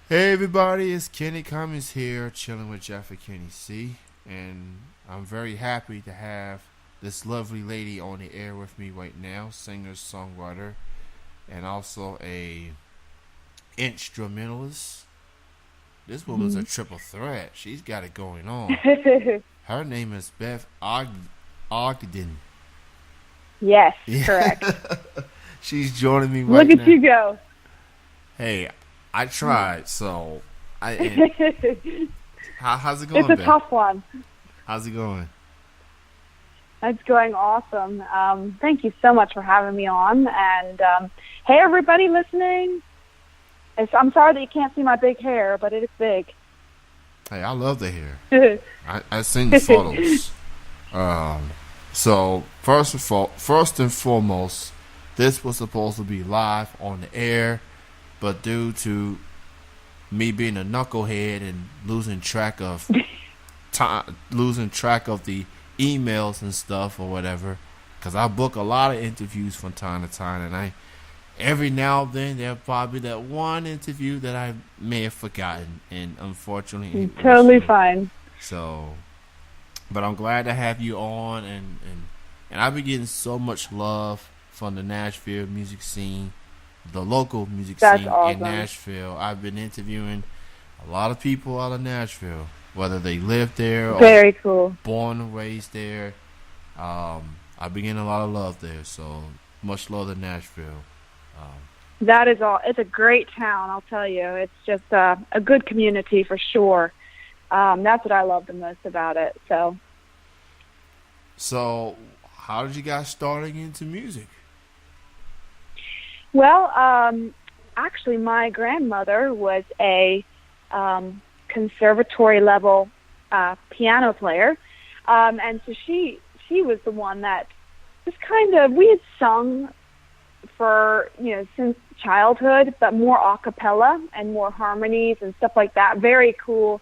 Hey everybody, it's Kenny Cummings here, chilling with Jeff and Kenny C. And I'm very happy to have this lovely lady on the air with me right now, singer, songwriter, and also a instrumentalist. This woman's a Mhm. triple threat. She's got it going on. Her name is Beth Ogden. Yes, Yeah, correct. she's joining me Look right at now. you go. Hey, I tried, so and It's how's it going, a Beth? tough one. How's it going? It's going awesome. Thank you so much for having me on. And hey, everybody listening. I'm sorry that you can't see my big hair, but it is big. Hey, I love the hair. I seen the photos. Um, so first and foremost, this was supposed to be live on the air, but due to me being a knucklehead and losing track of the emails and stuff or whatever, because I book a lot of interviews from time to time, and I every now and then there'll probably that one interview that I may have forgotten, and unfortunately it was Totally you. fine. So but I'm glad to have you on, and I've been getting so much love from the Nashville music scene, the local music That's scene in awesome. Nashville. I've been interviewing a lot of people out of Nashville, whether they live there or Very cool. born and raised there. I've been getting a lot of love there, so much love to Nashville. Um, That is all. It's a great town, I'll tell you. It's just a good community for sure. That's what I love the most about it. So, so, how did you guys starting into music? well, actually, my grandmother was a conservatory level piano player, and so she was the one that just kind of we had sung for since childhood, but more a cappella and more harmonies and stuff like that. Very cool.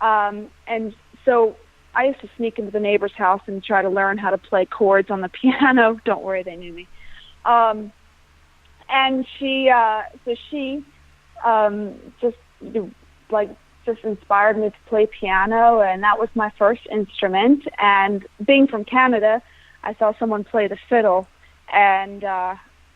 And so I used to sneak into the neighbor's house and try to learn how to play chords on the piano. Don't worry, they knew me. Um, and she just like just inspired me to play piano, and that was my first instrument. And being from Canada, I saw someone play the fiddle, and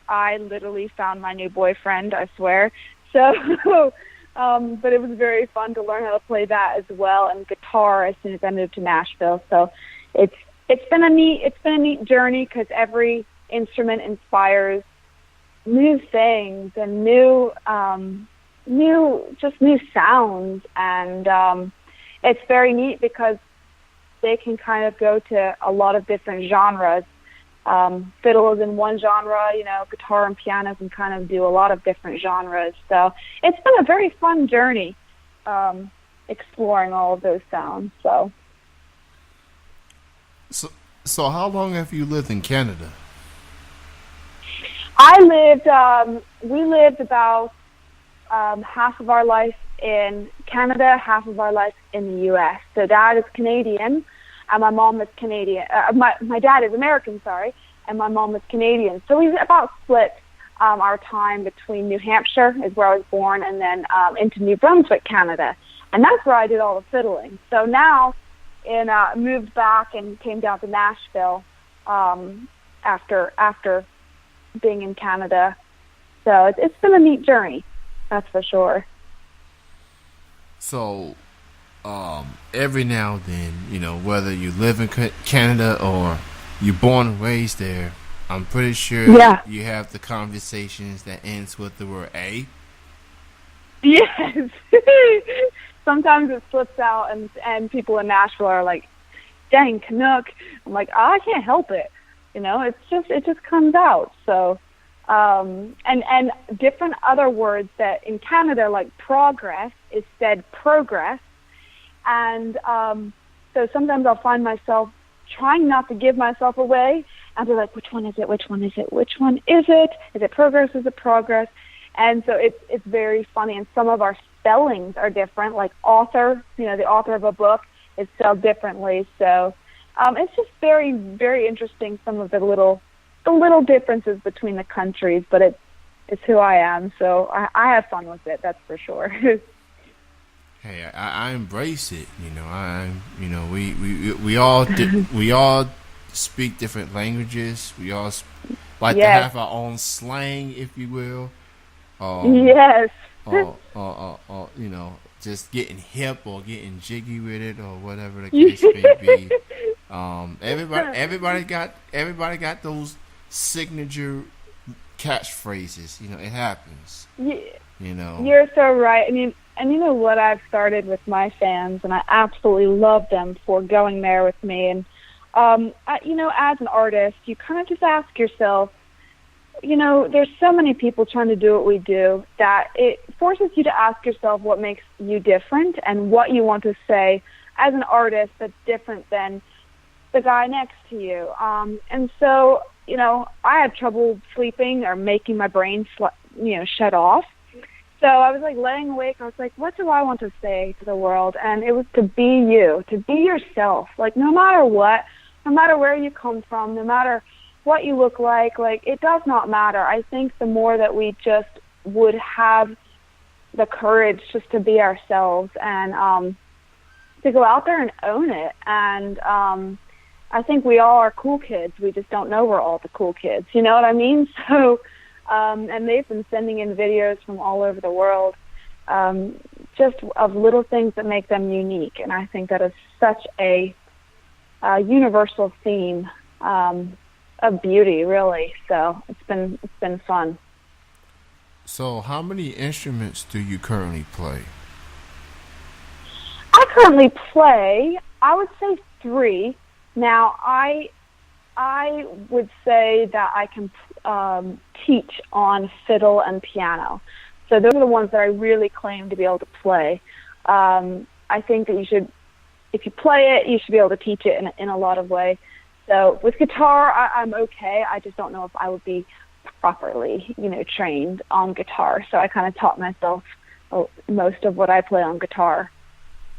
I literally found my new boyfriend, I swear. So but it was very fun to learn how to play that as well, and guitar as soon as I moved to Nashville. So it's it's been a neat journey because every instrument inspires new things and new sounds, and it's very neat because they can kind of go to a lot of different genres. Fiddle is in one genre, guitar and piano can kind of do a lot of different genres. So it's been a very fun journey, exploring all of those sounds. So So, so how long have you lived in Canada? we lived about half of our life in Canada, half of our life in the U.S. So dad is Canadian, and my mom is Canadian. My dad is American, sorry, and my mom is Canadian. So we about split our time between New Hampshire, is where I was born, and then into New Brunswick, Canada, and that's where I did all the fiddling. So now, in moved back and came down to Nashville after being in Canada. So it's been a neat journey, that's for sure. So, every now and then, whether you live in Canada or you're born and raised there, I'm pretty sure Yeah. you have the conversations that ends with the word "a." Yes. Sometimes it slips out, and people in Nashville are like, "Dang, Canuck." I'm like, oh, I can't help it. It just comes out. So, and different other words that in Canada, like progress, is said progress, and so sometimes I'll find myself trying not to give myself away. I'll be like, which one is it? Which one is it? Which one is it? Is it progress? Is it progress? And so it's very funny. And some of our spellings are different. Like author, the author of a book is spelled differently. So it's just very, very interesting. Some of the little differences between the countries, but it's who I am. So I have fun with it. That's for sure. Hey, I embrace it. We all we all speak different languages. We all like to have our own slang, if you will. Yes. Just getting hip or getting jiggy with it or whatever the case may be. Everybody got those signature catchphrases. It happens. Yeah. You're so right. I mean, and you know what I've started with my fans, and I absolutely love them for going there with me. And as an artist, you kind of just ask yourself, there's so many people trying to do what we do that it forces you to ask yourself what makes you different and what you want to say as an artist that's different than the guy next to you. And so, I had trouble sleeping or making my brain, shut off. So I was laying awake. I was like, what do I want to say to the world? And it was to be you, to be yourself. No matter what, no matter where you come from, no matter what you look like, it does not matter. I think the more that we just would have the courage just to be ourselves and to go out there and own it. And I think we all are cool kids. We just don't know we're all the cool kids. You know what I mean? So, and they've been sending in videos from all over the world, just of little things that make them unique. And I think that is such a universal theme of beauty, really. So it's been fun. So how many instruments do you currently play? I currently play, I would say 3. Now, I would say that I can teach on fiddle and piano. So those are the ones that I really claim to be able to play. I think that if you play it, you should be able to teach it in a lot of ways. So with guitar, I'm okay. I just don't know if I would be properly, trained on guitar. So I kind of taught myself most of what I play on guitar.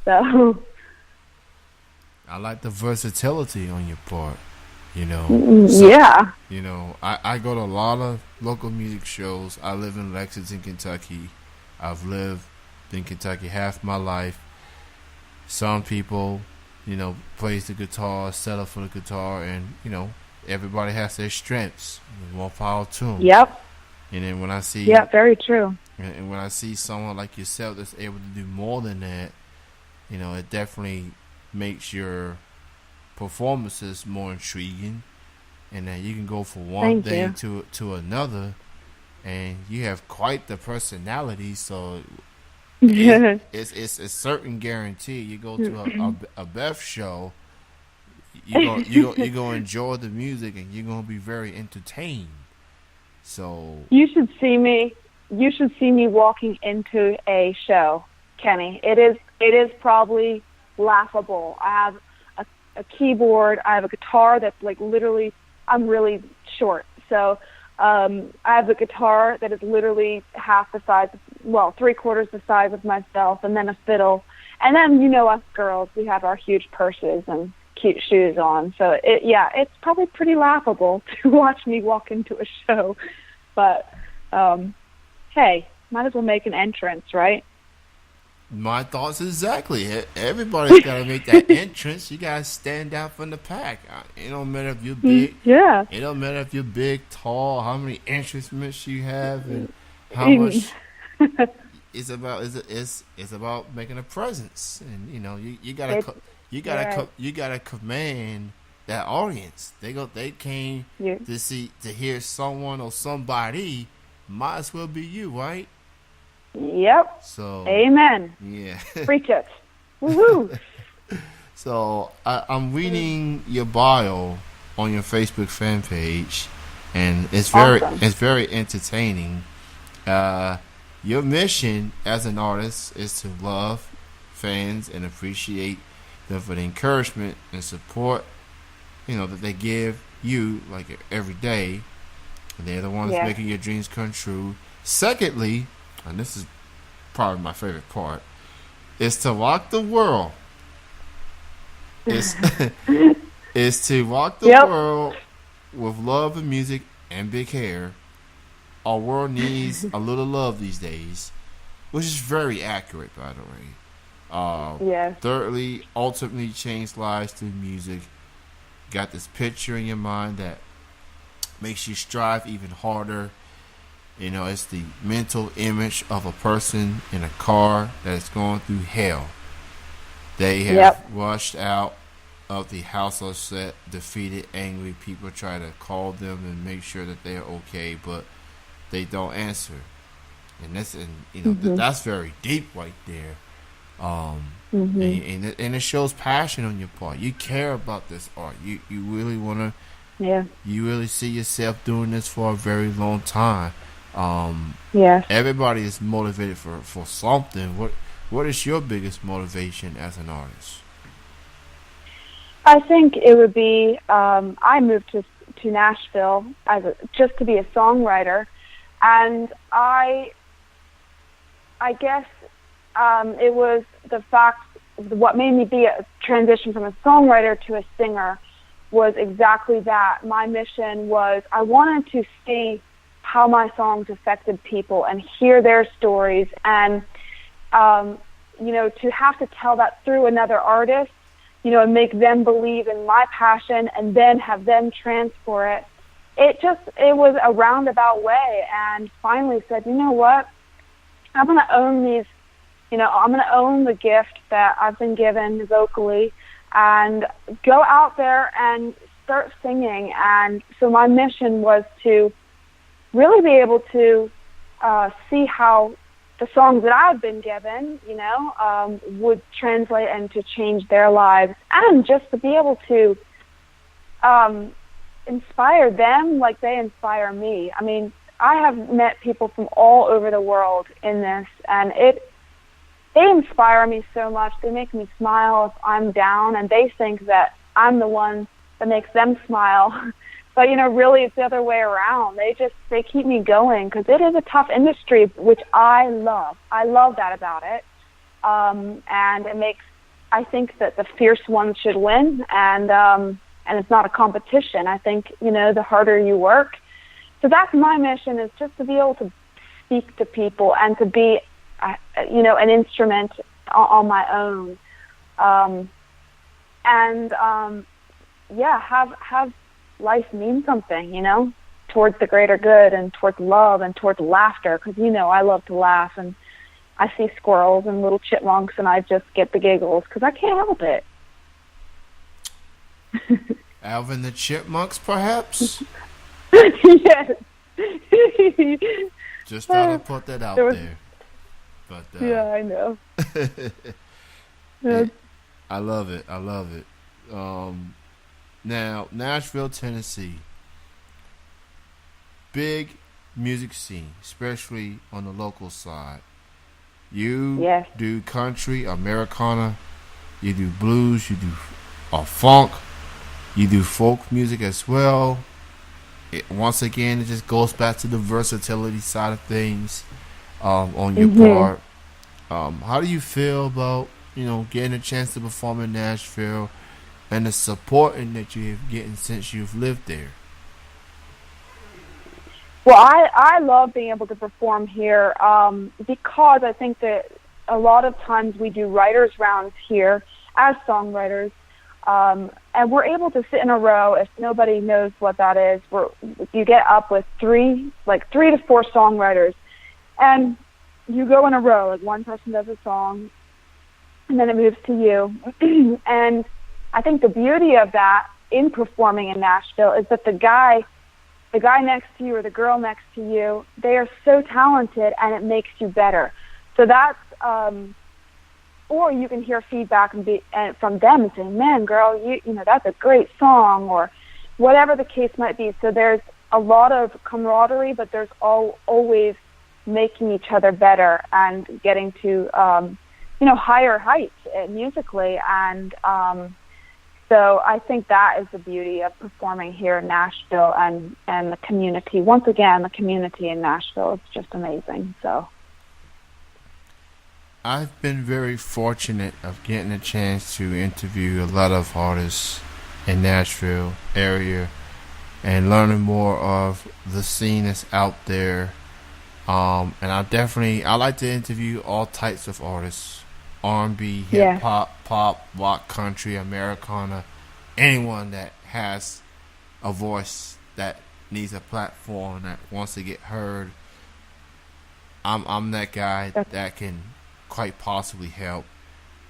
So I like the versatility on your part. Yeah. I go to a lot of local music shows. I live in Lexington, Kentucky. I've lived in Kentucky half my life. Some people, plays the guitar, settle for the guitar, and, everybody has their strengths. More power to them. Yep. And then when I see... Yep, very true. And when I see someone like yourself that's able to do more than that, it definitely makes your performances more intriguing, and that you can go from one thing to another, and you have quite the personality. So it's a certain guarantee. You go to a Beth show, you go enjoy the music, and you're gonna be very entertained. So you should see me. You should see me walking into a show, Kenny. It is probably laughable. I have a keyboard. I have a guitar that's literally, I'm really short. So I have a guitar that is literally half the size, 3/4 the size of myself, and then a fiddle. And then, us girls, we have our huge purses and cute shoes on. So it's probably pretty laughable to watch me walk into a show. But, hey, might as well make an entrance, right? My thoughts exactly. Everybody's got to make that entrance. You got to stand out from the pack. It don't matter if you're big. Yeah. It don't matter if you're big, tall, how many instruments you have, and how much. It's about making a presence, and you gotta command that audience. They came to hear someone or somebody. Might as well be you, right? Yep. So amen. Yeah. Preach it. Woohoo. So I'm reading your bio on your Facebook fan page, and it's very entertaining. Your mission as an artist is to love fans and appreciate them for the encouragement and support that they give you every day. And they're the ones making your dreams come true. Secondly, and this is probably my favorite part, is to rock the world. Is to rock the world with love and music and big hair. Our world needs a little love these days, which is very accurate, by the way. Yes. Thirdly, ultimately change lives through music. Got this picture in your mind that makes you strive even harder. You know, it's the mental image of a person in a car that is going through hell. They have rushed out of the house upset, defeated, angry. People try to call them and make sure that they're okay, but they don't answer. And that's very deep right there. And it shows passion on your part. You care about this art. You really want to. Yeah. You really see yourself doing this for a very long time. Yes. Everybody is motivated for something. What is your biggest motivation as an artist? I think it would be I moved to Nashville just to be a songwriter, and I guess it was the fact what made me be a transition from a songwriter to a singer was exactly that. My mission was I wanted to see how my songs affected people and hear their stories, and to have to tell that through another artist, and make them believe in my passion and then have them transport it. It was a roundabout way, and finally said, you know what, I'm going to own these, I'm going to own the gift that I've been given vocally and go out there and start singing. And so my mission was to really be able to see how the songs that I've been given, would translate and to change their lives, and just to be able to inspire them like they inspire me. I mean, I have met people from all over the world in this, and they inspire me so much. They make me smile if I'm down, and they think that I'm the one that makes them smile. But, really it's the other way around. They keep me going because it is a tough industry, which I love. I love that about it. And I think that the fierce ones should win, and it's not a competition. I think, the harder you work. So that's my mission, is just to be able to speak to people and to be, an instrument on my own. Have life mean something, towards the greater good and towards love and towards laughter, because, I love to laugh, and I see squirrels and little chipmunks and I just get the giggles because I can't help it. Alvin the Chipmunks, perhaps? Yes. Just thought I'd put that out there. But, yeah, I know. I love it. Now, Nashville, Tennessee. Big music scene, especially on the local side. You do country, Americana, you do blues, you do funk, you do folk music as well. Once again, it just goes back to the versatility side of things on your part. How do you feel about, getting a chance to perform in Nashville and the supporting that you have gotten since you've lived there? Well, I love being able to perform here because I think that a lot of times we do writers' rounds here as songwriters, and we're able to sit in a row. If nobody knows what that is, you get up with three to four songwriters, and you go in a row. Like, one person does a song, and then it moves to you. And I think the beauty of that in performing in Nashville is that the guy next to you or the girl next to you, they are so talented, and it makes you better. So that's, or you can hear feedback from them and say, man, girl, that's a great song, or whatever the case might be. So there's a lot of camaraderie, but there's always making each other better and getting to, higher heights musically. And, so I think that is the beauty of performing here in Nashville, and the community. Once again, the community in Nashville is just amazing. So I've been very fortunate of getting a chance to interview a lot of artists in Nashville area and learning more of the scene that's out there. And I like to interview all types of artists. R&B, hip Yeah. hop, pop, rock, country, Americana, anyone that has a voice that needs a platform that wants to get heard. I'm that guy that can quite possibly help.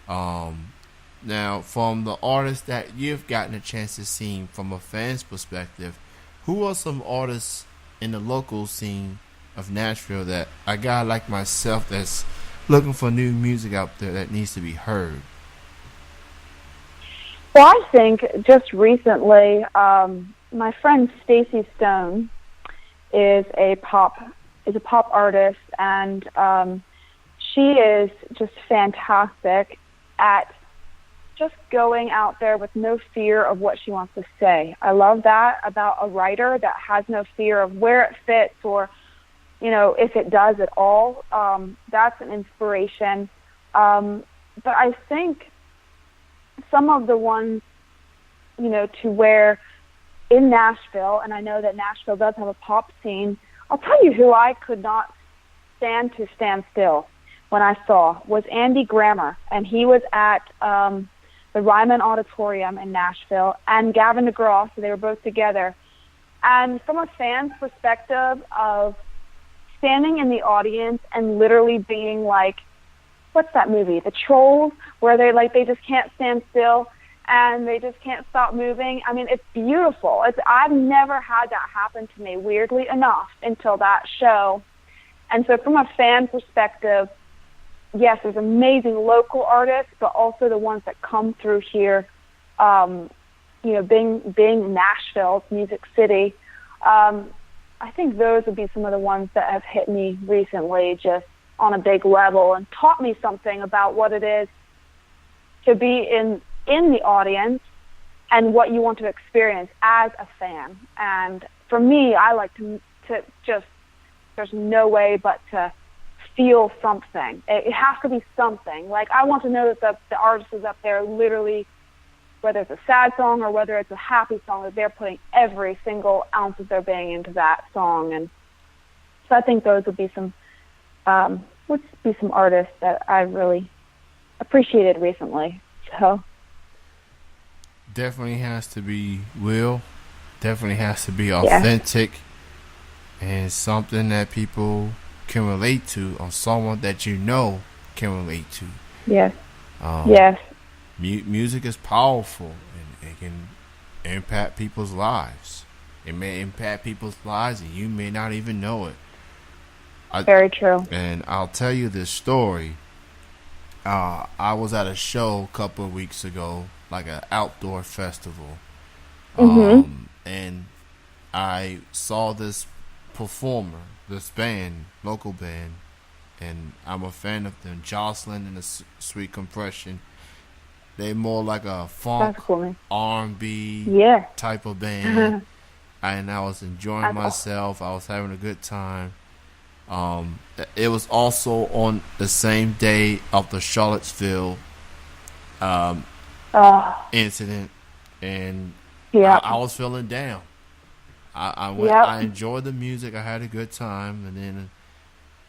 Now, from the artists that you've gotten a chance to see from a fan's perspective, who are some artists in the local scene of Nashville that a guy like myself that's looking for new music out there that needs to be heard? Well, I think just recently, my friend Stacey Stone is a pop artist, and she is just fantastic at just going out there with no fear of what she wants to say. I love that about a writer that has no fear of where it fits or, if it does at all. That's an inspiration. But I think some of the ones, to where in Nashville, and I know that Nashville does have a pop scene, I'll tell you who I could not stand still when I saw was Andy Grammer, and he was at the Ryman Auditorium in Nashville, and Gavin DeGraw, so they were both together. And from a fan's perspective of standing in the audience and literally being like, what's that movie, The Trolls, where they just can't stand still and they just can't stop moving. I mean, it's beautiful. I've never had that happen to me, weirdly enough, until that show. And so from a fan perspective, yes, there's amazing local artists, but also the ones that come through here, being Nashville, Music City. I think those would be some of the ones that have hit me recently just on a big level and taught me something about what it is to be in the audience and what you want to experience as a fan. And for me, I like to just, there's no way but to feel something. It has to be something. Like, I want to know that the artist is up there literally, whether it's a sad song or whether it's a happy song, that they're putting every single ounce of their being into that song. And so I think those would be some artists that I really appreciated recently. So definitely has to be real. Definitely has to be authentic, and something that people can relate to, or someone that can relate to. Yes. Yes. Music is powerful, and it can impact people's lives. It may impact people's lives, and you may not even know it. Very true. And I'll tell you this story. I was at a show a couple of weeks ago, like an outdoor festival. And I saw this performer, this band, local band, and I'm a fan of them, Jocelyn and the Sweet Compression. They're more like a funk, R&B type of band. And I was enjoying myself. I was having a good time. It was also on the same day of the Charlottesville incident, and I was feeling down. I went. I enjoyed the music. I had a good time, and then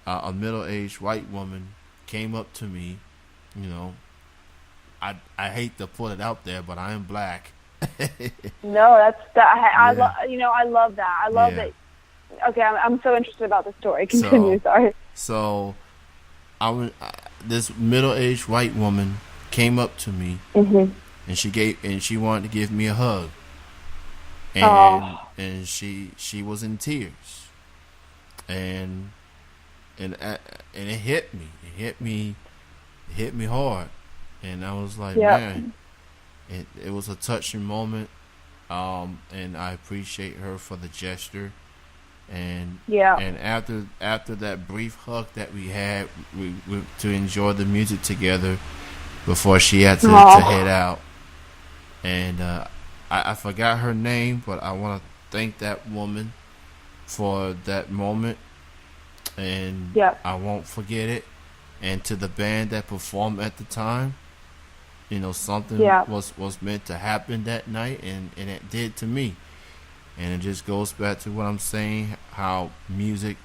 a middle-aged white woman came up to me. I hate to put it out there, but I am black. No, I love that. I love that. Okay, I'm so interested about the story. Continue. Sorry. So, this middle-aged white woman came up to me, and she wanted to give me a hug, and she was in tears, and it hit me. It hit me hard, and I was like, man, it was a touching moment, and I appreciate her for the gesture. And after that brief hug that we had, we to enjoy the music together before she had to head out. And I forgot her name, but I want to thank that woman for that moment, and I won't forget it. And to the band that performed at the time, something was meant to happen that night, and it did to me. And it just goes back to what I'm saying, how music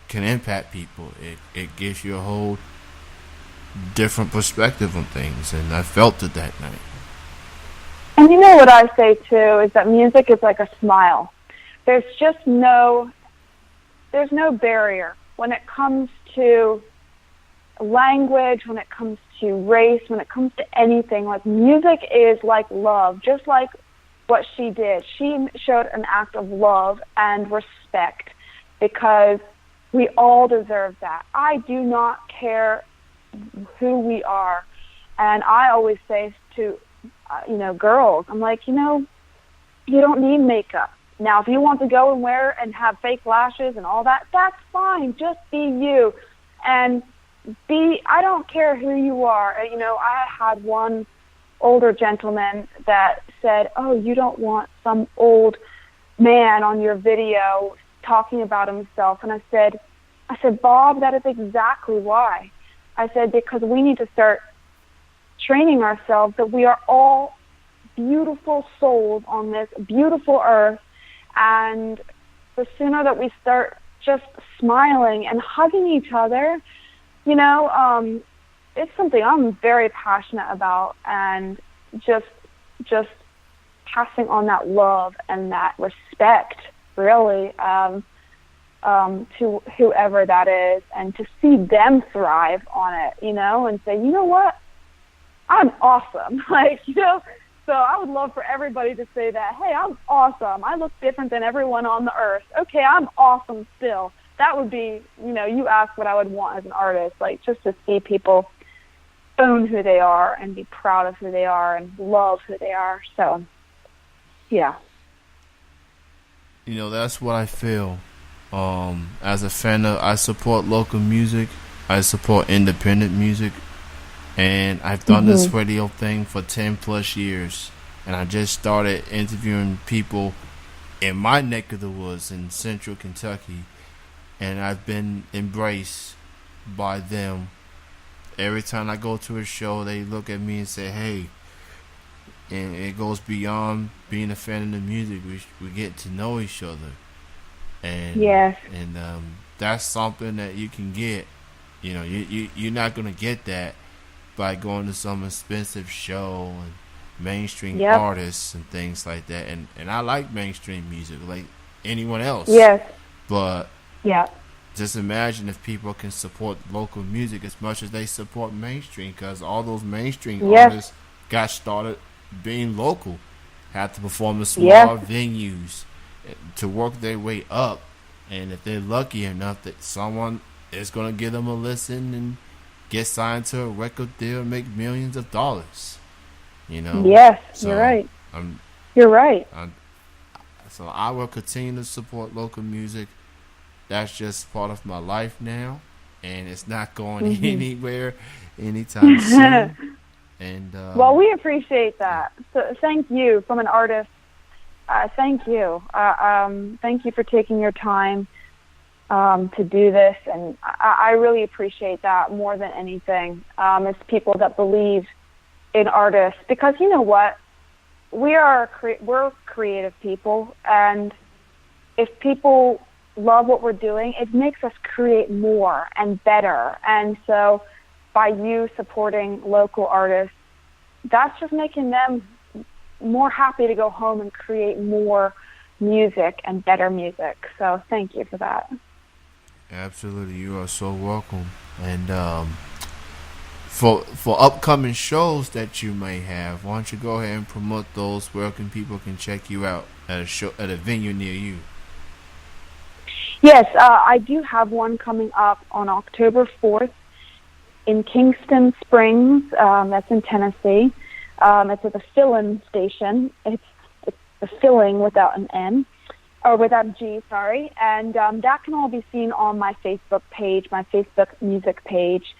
can impact people. It gives you a whole different perspective on things, and I felt it that night. And you know what I say too is that music is like a smile. There's just there's no barrier when it comes to language, when it comes to race, when it comes to anything. Like, music is like love, just like what she did. She showed an act of love and respect because we all deserve that. I do not care who we are. And I always say to, girls, I'm like, you don't need makeup. Now, if you want to go and wear and have fake lashes and all that, that's fine. Just be you. And I don't care who you are. I had one older gentleman that said, oh, you don't want some old man on your video talking about himself. And I said, Bob, that is exactly why. I said, because we need to start training ourselves that we are all beautiful souls on this beautiful earth. And the sooner that we start just smiling and hugging each other, it's something I'm very passionate about, and just passing on that love and that respect, really, to whoever that is, and to see them thrive on it, and say, you know what, I'm awesome, So I would love for everybody to say that, hey, I'm awesome. I look different than everyone on the earth. Okay, I'm awesome still. That would be, you ask what I would want as an artist, like just to see people own who they are and be proud of who they are and love who they are. So, yeah. That's what I feel. As a fan I support local music. I support independent music. And I've done this radio thing for 10 plus years. And I just started interviewing people in my neck of the woods in central Kentucky. And I've been embraced by them. Every time I go to a show, they look at me and say, hey. And it goes beyond being a fan of the music. We get to know each other. And, yes. And that's something that you can get. You're not going to get that by going to some expensive show and mainstream artists and things like that. And I like mainstream music like anyone else. Yes. But just imagine if people can support local music as much as they support mainstream, because all those mainstream artists got started being local, had to perform in small venues to work their way up. And if they're lucky enough that someone is going to give them a listen and get signed to a record deal and make millions of dollars, Yes, so you're right. You're right. So I will continue to support local music. That's just part of my life now, and it's not going anywhere anytime soon. And well, we appreciate that. So thank you from an artist. Thank you. Thank you for taking your time to do this, and I really appreciate that more than anything. It's people that believe in artists, because you know what, we're creative people, and if people love what we're doing, it makes us create more and better. And so by you supporting local artists, that's just making them more happy to go home and create more music and better music. So thank you for that. Absolutely, you are so welcome. And for upcoming shows that you may have, why don't you go ahead and promote those? Where people can check you out at a venue near you? Yes, I do have one coming up on October 4th in Kingston Springs. That's in Tennessee. It's at the fill-in station. It's the filling without an N. Or without a G, sorry. And that can all be seen on my Facebook page, my Facebook music page.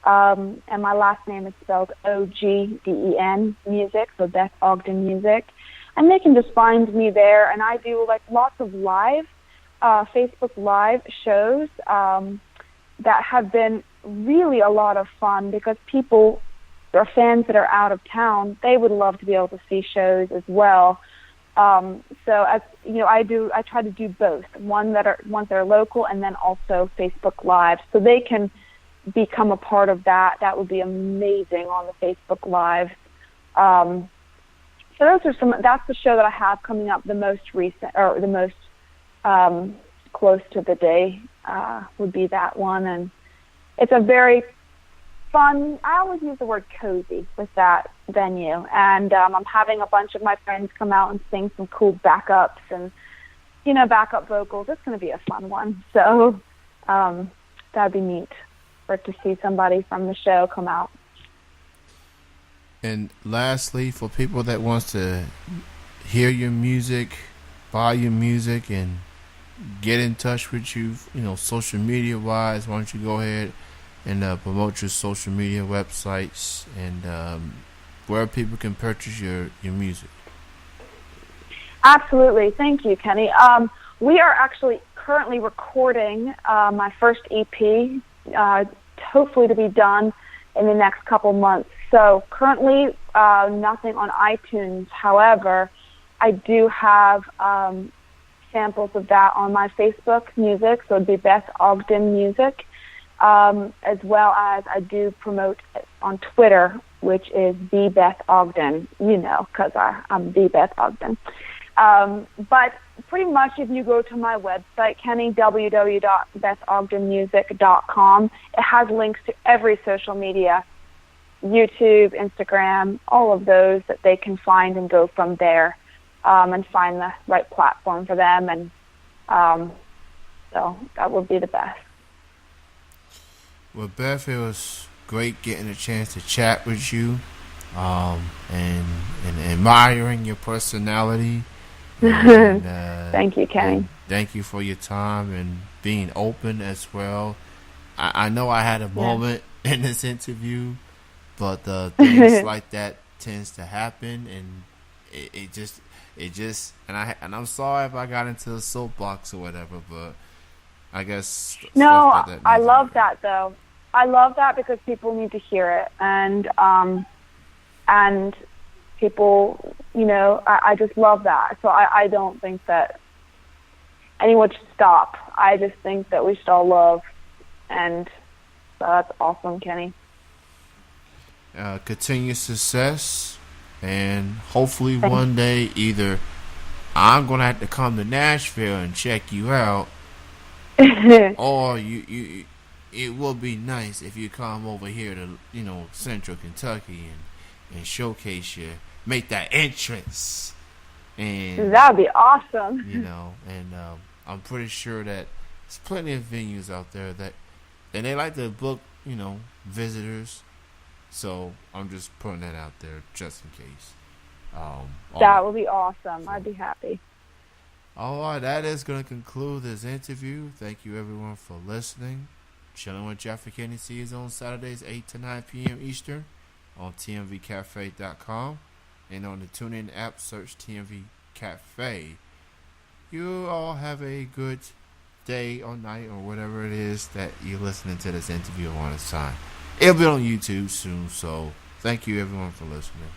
And my last name is spelled Ogden music, so Beth Ogden music. And they can just find me there. And I do lots of live, Facebook live shows that have been really a lot of fun, because people or fans that are out of town, they would love to be able to see shows as well. So as I try to do both. Ones that are local, and then also Facebook Live, so they can become a part of that, that would be amazing on the Facebook Live. So those are that's the show that I have coming up the most recent, or the most close to the day, would be that one. And it's a very fun, I always use the word cozy with that venue. And I'm having a bunch of my friends come out and sing some cool backups and, backup vocals. It's going to be a fun one. So that'd be neat to see somebody from the show come out. And lastly, for people that wants to hear your music, buy your music, and get in touch with you, social media wise, why don't you go ahead and promote your social media websites and where people can purchase your music? Absolutely. Thank you, Kenny. We are actually currently recording my first EP, hopefully to be done in the next couple months. So currently nothing on iTunes. However, I do have samples of that on my Facebook music, so it'd be Beth Ogden Music, as well as I do promote on Twitter, which is the Beth Ogden, because I'm the Beth Ogden. But pretty much if you go to my website, Kenny, www.bethogdenmusic.com, it has links to every social media, YouTube, Instagram, all of those that they can find and go from there and find the right platform for them. And so that would be the best. Well, Beth, it was great getting a chance to chat with you and admiring your personality. And, thank you, Kenny. Thank you for your time and being open as well. I know I had a moment in this interview, but things like that tends to happen, and it just and I'm sorry if I got into the soapbox or whatever, but I guess no, I love that though. I love that because people need to hear it, and people, I just love that. So I don't think that anyone should stop. I just think that we should all love, and so that's awesome, Kenny. Continued success, and hopefully one day either I'm gonna have to come to Nashville and check you out, or you it will be nice if you come over here to Central Kentucky and showcase make that entrance, and that'd be awesome. And I'm pretty sure that there's plenty of venues out there and they like to book visitors. So I'm just putting that out there just in case. That would be awesome. I'd be happy. All right, that is going to conclude this interview. Thank you, everyone, for listening. Chilling with Jeffrey Kennedy is on Saturdays, 8 to 9 p.m. Eastern on tmvcafe.com. And on the TuneIn app, search TMV Cafe. You all have a good day or night or whatever it is that you're listening to this interview on this time. It'll be on YouTube soon, so thank you, everyone, for listening.